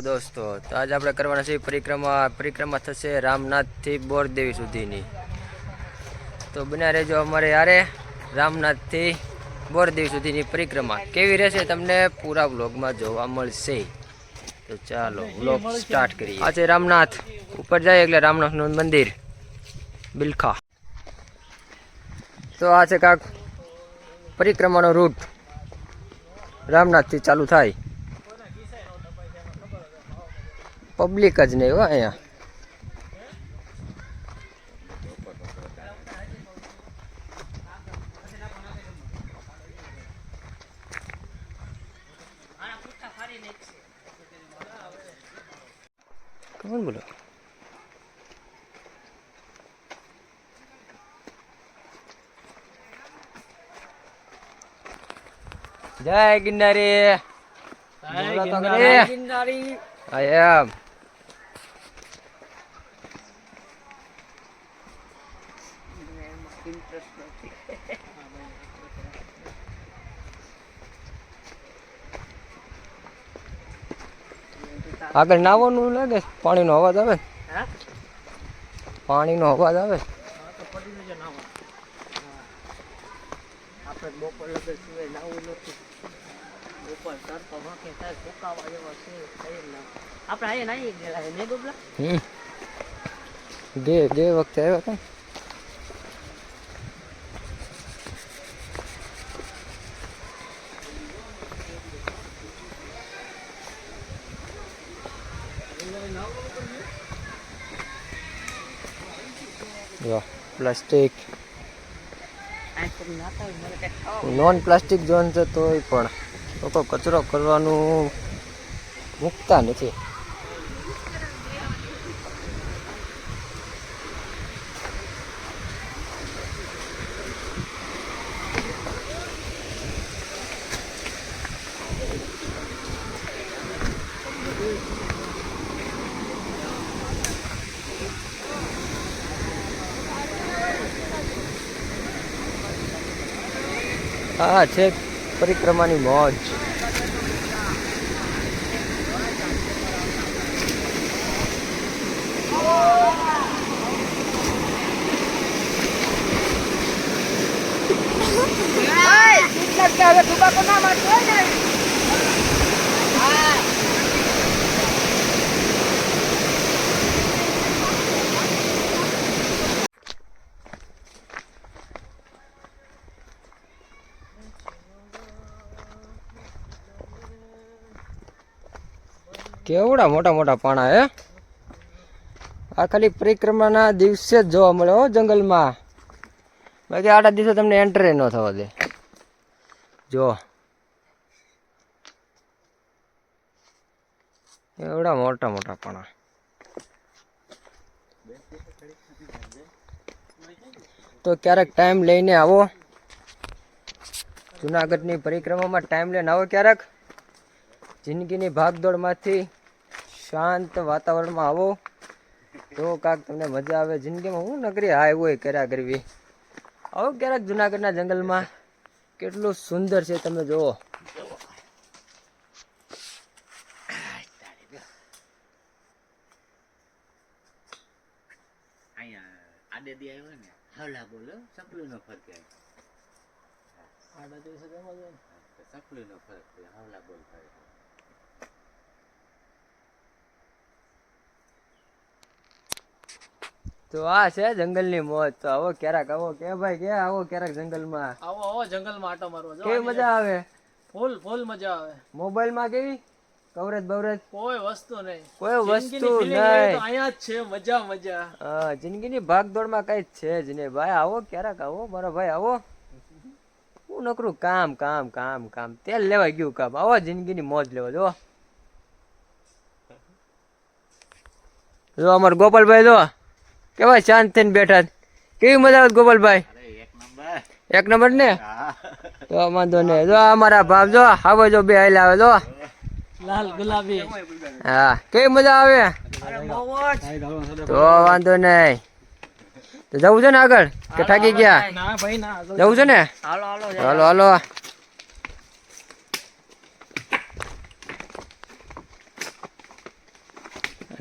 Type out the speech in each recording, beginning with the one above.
દોસ્તો, તો આજે આપણે કરવાના છે પરિક્રમા થશે રામનાથથી બોરદેવી સુધીની. તો બન્યા રહેજો અમારે યારે. રામનાથથી બોરદેવી સુધીની પરિક્રમા કેવી રહેશે તમને પૂરા વ્લોગમાં જોવા મળશે. તો ચાલો વ્લોગ સ્ટાર્ટ કરીએ. આ છે રામનાથ. ઉપર જાય એટલે રામનાથનું મંદિર બિલખા. તો આ છે કાંક પરિક્રમાનો રૂટ રામનાથથી ચાલુ થાય. પબ્લિક જ નહીં હો અહીંયા. કોણ બોલો? જય ગિરનારી. ગિરનારી. I am. આગળ નાવાનું લાગે. પાણીનો અવાજ આવે. પાણીનો અવાજ આવે. આપણે બપોર લગે સુવે નાવું નથી. બપોર તરતો વાંકે થાય સુકાવા જેવા છે. આપણે અહીંયા નાઈ ગયેલા ને ગોબલા. જે વખતે આવ્યા હતા. પ્લાસ્ટિક નોન પ્લાસ્ટિક ઝોન છે તોય પણ લોકો કચરો કરવાનું મૂકતા નથી. હા છે પરિક્રમાની મોજ. કેવડા મોટા મોટા પાણા હે. આ ખાલી પરિક્રમાના દિવસે જ જોવા મળે હો જંગલમાં. બાકી આડા દિવસે તમને એન્ટ્રી ન થવા દે. જો એવડા મોટા મોટા પાણા. તો ક્યારેક ટાઈમ લઈને આવો. જુનાગઢની પરિક્રમામાં ટાઈમ લઈને આવો ક્યારેક. જિંદગીની ભાગદોડમાંથી શાંત વાતાવરણમાં આવો તો કાંક તમને મજા આવે. જિંદગીમાં હું નકરી હાય હોય કર્યા કરવી. આવો ક્યારેક જુનાગઢના જંગલમાં. કેટલું સુંદર છે તમે જુઓ. તો આ છે જંગલની મોજ. તો આવો ક્યારેક આવો કે ભાઈ કે આવો ક્યારેક જંગલમાં. આવો જંગલમાં આટો મારવા જાવ. કેવી મજા આવે. ફૂલ મજા આવે. મોબાઈલમાં કેવી કવરેજ બવરેજ કોઈ વસ્તુ નહીં. કોઈ વસ્તુ નહીં. અહીંયા જ છે મજા. હા, જિંદગીની ભાગદોડમાં કઈ છે જ નહીં ભાઈ. આવો ક્યારેક આવો મારો ભાઈ આવો. હું નકરું કામ તેલ લેવાય ગયું કામ. આવો જિંદગીની મોજ લેવા. જો અમાર ગોપાલભાઈ જો કેવા શાંત થઈને બેઠા. કેવી મજા આવે ગોપાલભાઈ? એક નંબર ને. તો વાંધો નહીં. જો અમારા ભાવ જો આવે જો બે હાલ આવે જો લાલ ગુલાબી. હા, કેવી મજા આવે. તો વાંધો નહીં. તો જવું છે ને આગળ કે થાકી ગયા? ના ભાઈ ના, જવું છે ને? હાલો હાલો હાલો.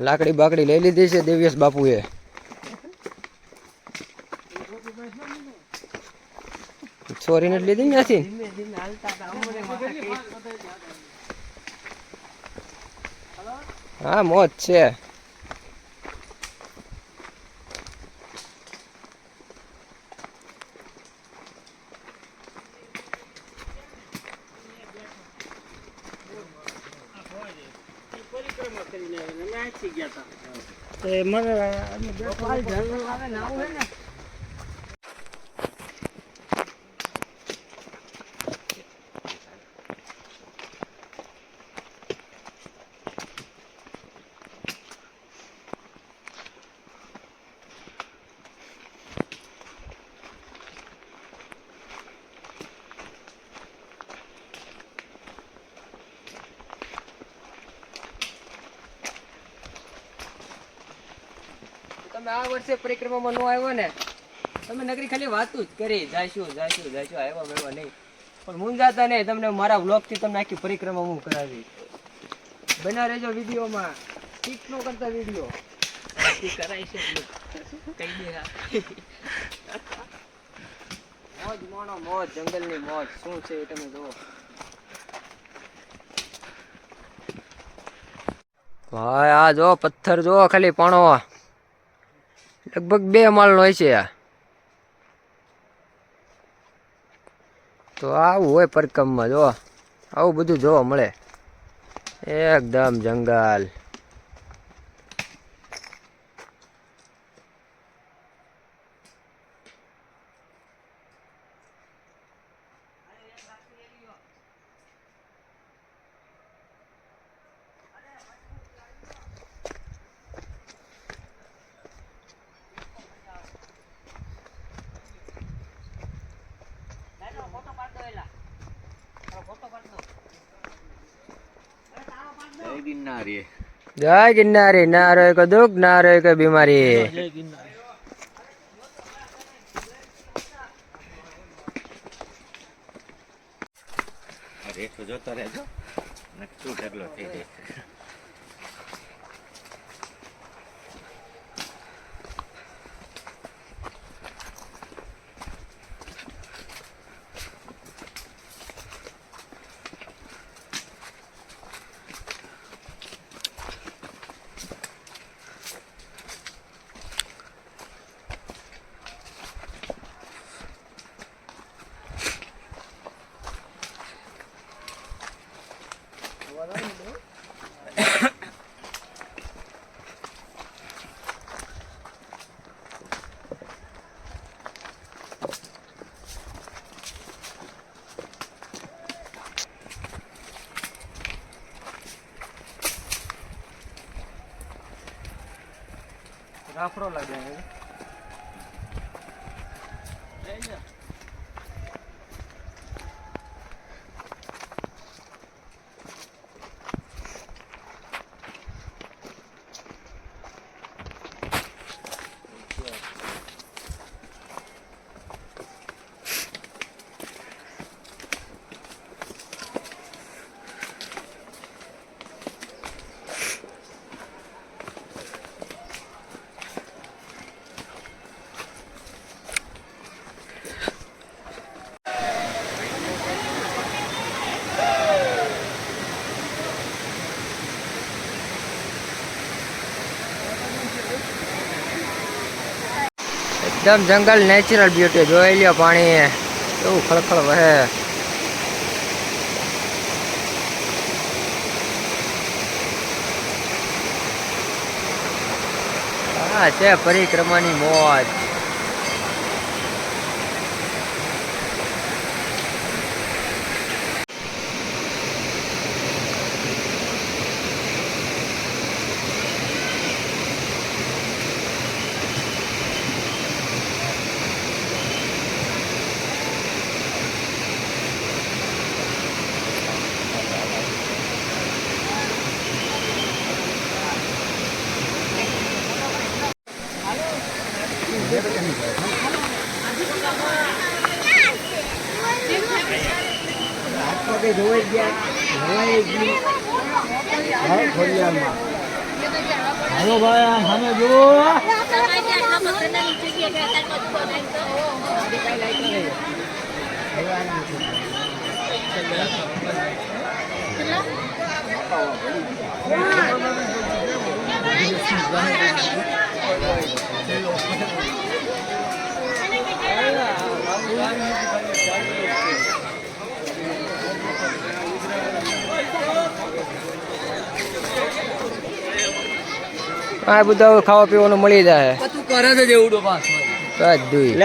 લાકડી બાકડી લઈ લીધી છે દેવ્યસ બાપુએ. છોરીને જ લીધી નથી. હા મોજ છે. તમે આ વર્ષે પરિક્રમામાં નો આવ્યો ને, તમે નગરી ખાલી વાતું જ કરી જાઈશું આવ્યા બેવા નહીં, પણ મુંજાતા નહીં. તમને મારા વ્લોગથી તમને આખી પરિક્રમા હું કરાવી. બના રહેજો વિડીયોમાં. ઠીક નો કરતા વિડીયો કરાય છે કઈ દે. મોજ મોનો મોજ, જંગલની મોજ શું છે એ તમે જુઓ. ભાઈ આ જો પથ્થર જો ખાલી પાણો લગભગ 2 માળનો હોય છે. તો આવું હોય પરિક્રમામાં, જો આવું બધું જોવા મળે. એકદમ જંગલ. જય ગિરનારી. ના રહે કોઈ દુઃખ, ના રહે કોઈ બીમારી. જોતો રહેજો નક્કી ઢગલો થઈ જાય. રાફડો લાગે એકદમ જંગલ, નેચરલ બ્યુટી. જોઈ લ્યો પાણી એવું ખળખળ વહે. હા છે પરિક્રમાની મોજ. ધોવાઈ ગયા હાલો ભાઈ આમ સામે જુઓ. આ બધું ખાવા પીવાનું મળી જાય તું કરે છે જેવડો પાસ બધું.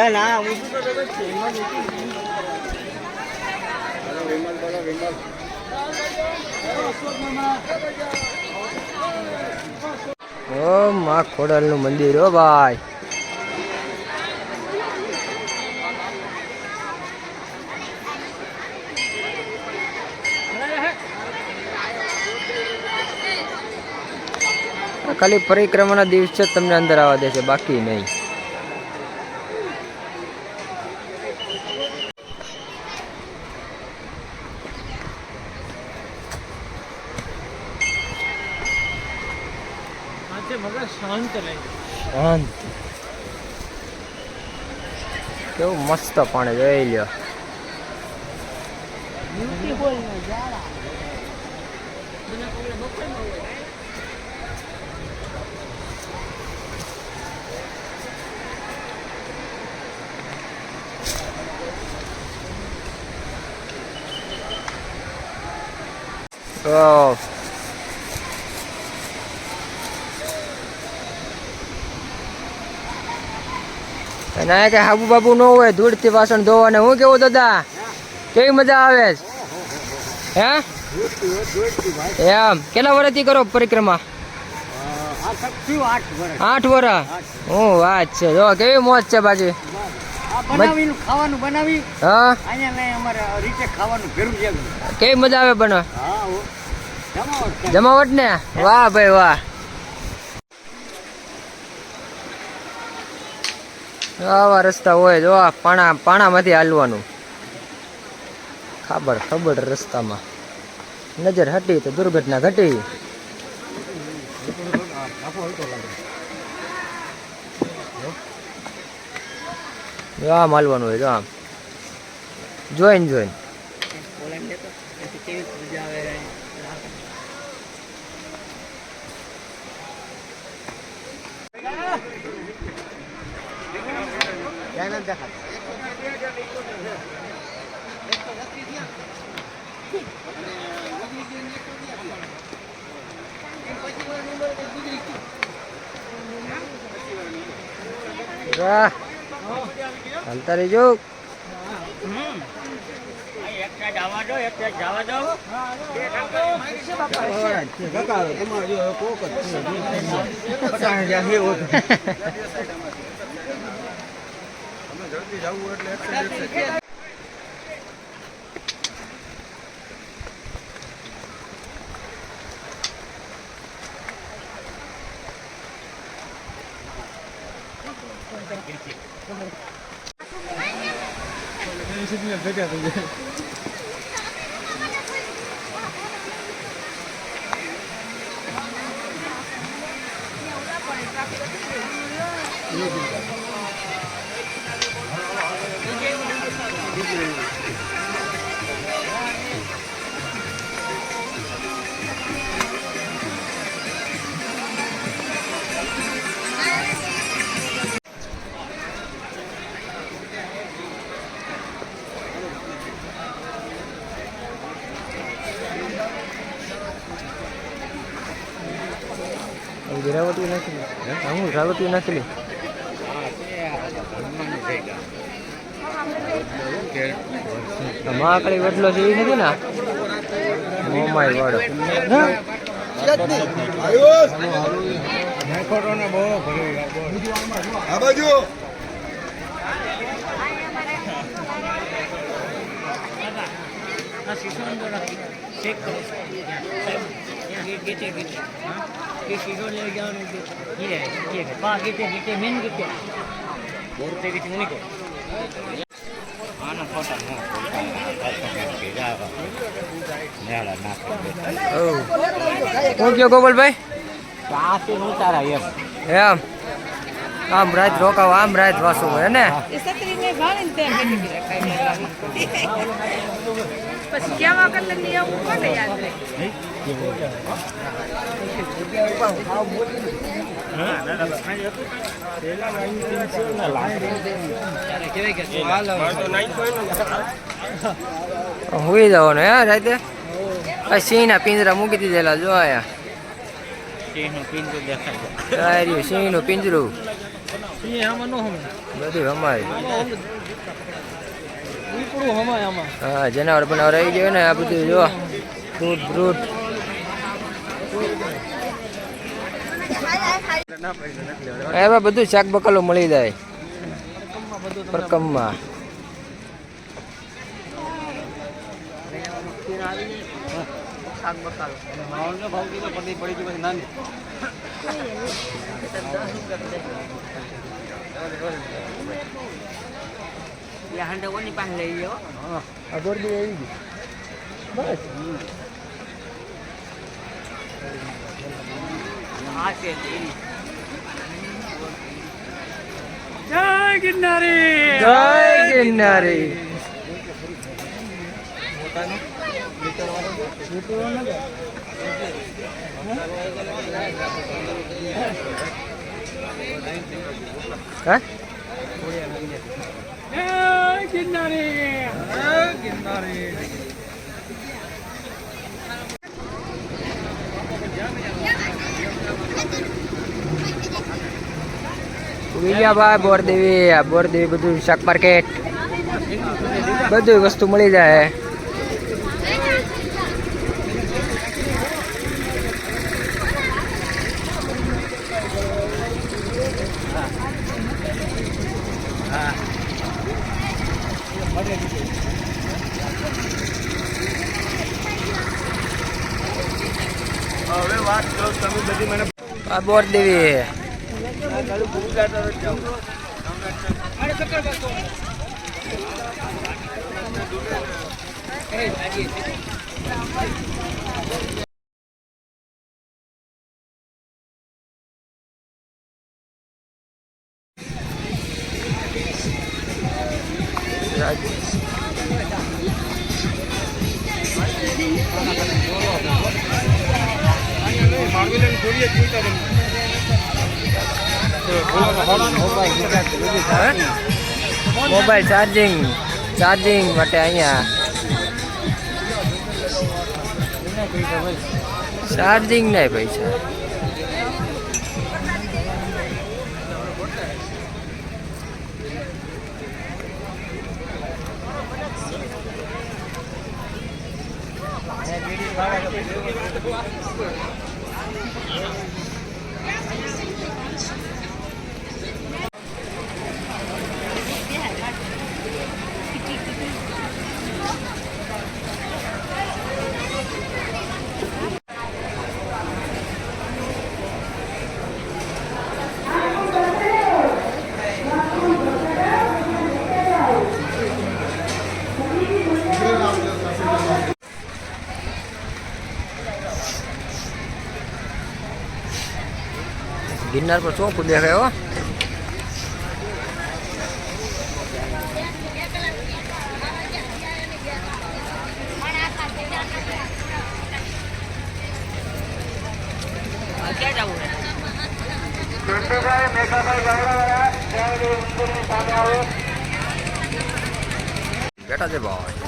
ઓ માં ખોડલનું મંદિર હો ભાઈ. ખાલી પરિક્રમાના દિવસે જ તમને અંદર આવવા દેશે, બાકી નહીં. મગજ શાંત રહે. શાંત. કેવું મસ્ત પાણી જોઈ લ્યો. Oh. અને કે હાબુ બાબુ ન હોય ધૂળથી વાસણ ધોવાને હું કેવું દાદા, કેવી મજા આવે હે? એમ કેટલા વર્ષથી કરો પરિક્રમા? 8 વર્ષ. હું વાત છે, જો કેવી મોજ છે બાજુ. ખાવાનું બનાવી હા અહીંયા અમારે રીતે ખાવાનું ભેરું છે. કેવી મજા આવે બનો જમાવટ જમાવટ ને? વાહ ભાઈ વાહ. આવા રસ્તા હોય જો પાણામાંથી હાલવાનું. ખબર રસ્તામાં નજર હટી તો દુર્ઘટના ઘટી. જો આમ હાલવાનું હોય, જો આમ જોઈને હાલતા રહીજો. રાવટી નાખેલી, હું રાવટી નાખેલી. મહાકાળી વડલો છે એ નથી ને? મોમાઈ વાળો આ બાજુ શું કયો ગોપાલભાઈ? આથી ઉતારા એમ એમ આમ રાત રોકાવ આમ રાત વાસું હોય ને એ સત્રીને ભાળીને ત્યાં બેઠી રખાય. પછી કેવા કલરની આવું કોને યાદ રહે? હુઈ જવાનું હે રાતે સિંહના પિંજરા મૂકી દીધેલા જો આયા સિંહનું પિંજરું આમાં નો હમે બધું અમારે ઉપડું હમાય આમાં હા જનાવર બનાવર આવી ગયો ને આ બધું જો ફ્રૂટ ફ્રૂટ એમાં બધું શાક બકાલો મળી જાય પરકમમાં જય ગિરનારી જય ગિરનારી હા જય ગિરનારી વિજયાભાઈ બોરદેવી બધું શાક માર્કેટ બધી વસ્તુ મળી જાય આ બોરદેવી મોબાઈલ ચાર્જિંગ માટે અહીંયા ચાર્જિંગ નહીં પૈસા गिरनार पर ચોખ્ખું દેખાય હો બેઠા છે ભાઈ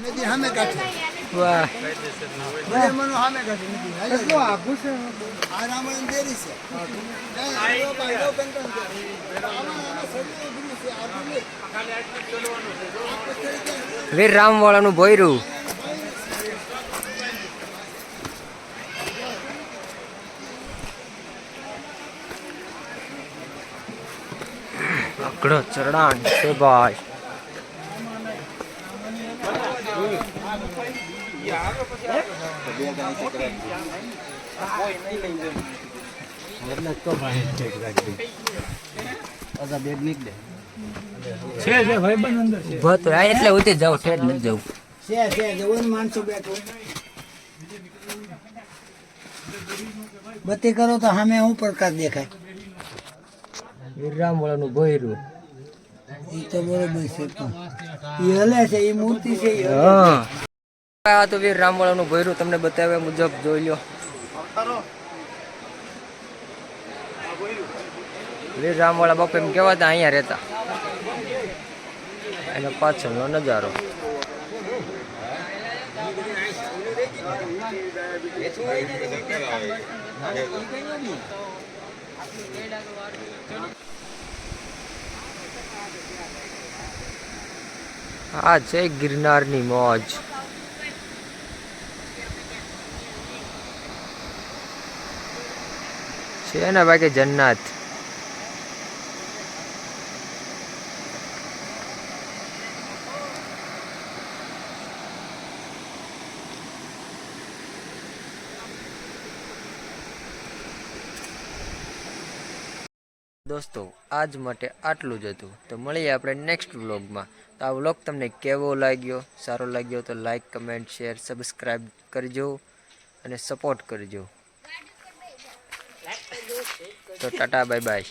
નદી સામે કાઢી વાહ મનો સામે કાઢી નદી કેટલું આખું છે આ રામણ દેરી છે વીર રામવાળાનું ભોયરું. અઘડો ચરણાણ છે ભાઈ. ઉભા તો આ એટલે ઉતરી જાવ, ઠેઠ નથી જવું. છે જવન માણસો બેઠો બત્તી કરો તો સામે હું પ્રકાશ દેખાય વીર રામવાળાનું ભોયરું. એ તો બરોબર છે પણ એ હલે છે એ મૂર્તિ છે એ હલે. હા, આ તો વીર રામવાળાનું ભોયરું તમને બતાવ્યા મુજબ જોઈ લો. વીર રામવાળા બાપુ એમ કહેવાતા અહીંયા રહેતા. એનો પાછળનો નજારો. આ છે ગિરનારની મોજ. છે ને બાકી જન્નત. દોસ્તો આજ માટે આટલું જ હતું. તો મળીએ આપણે નેક્સ્ટ વ્લોગમાં. તો આ વ્લોગ તમને કેવો લાગ્યો? સારો લાગ્યો તો લાઈક, કમેન્ટ, શેર, સબસ્ક્રાઈબ કરજો અને સપોર્ટ કરજો. તો ટાટા બાય બાય.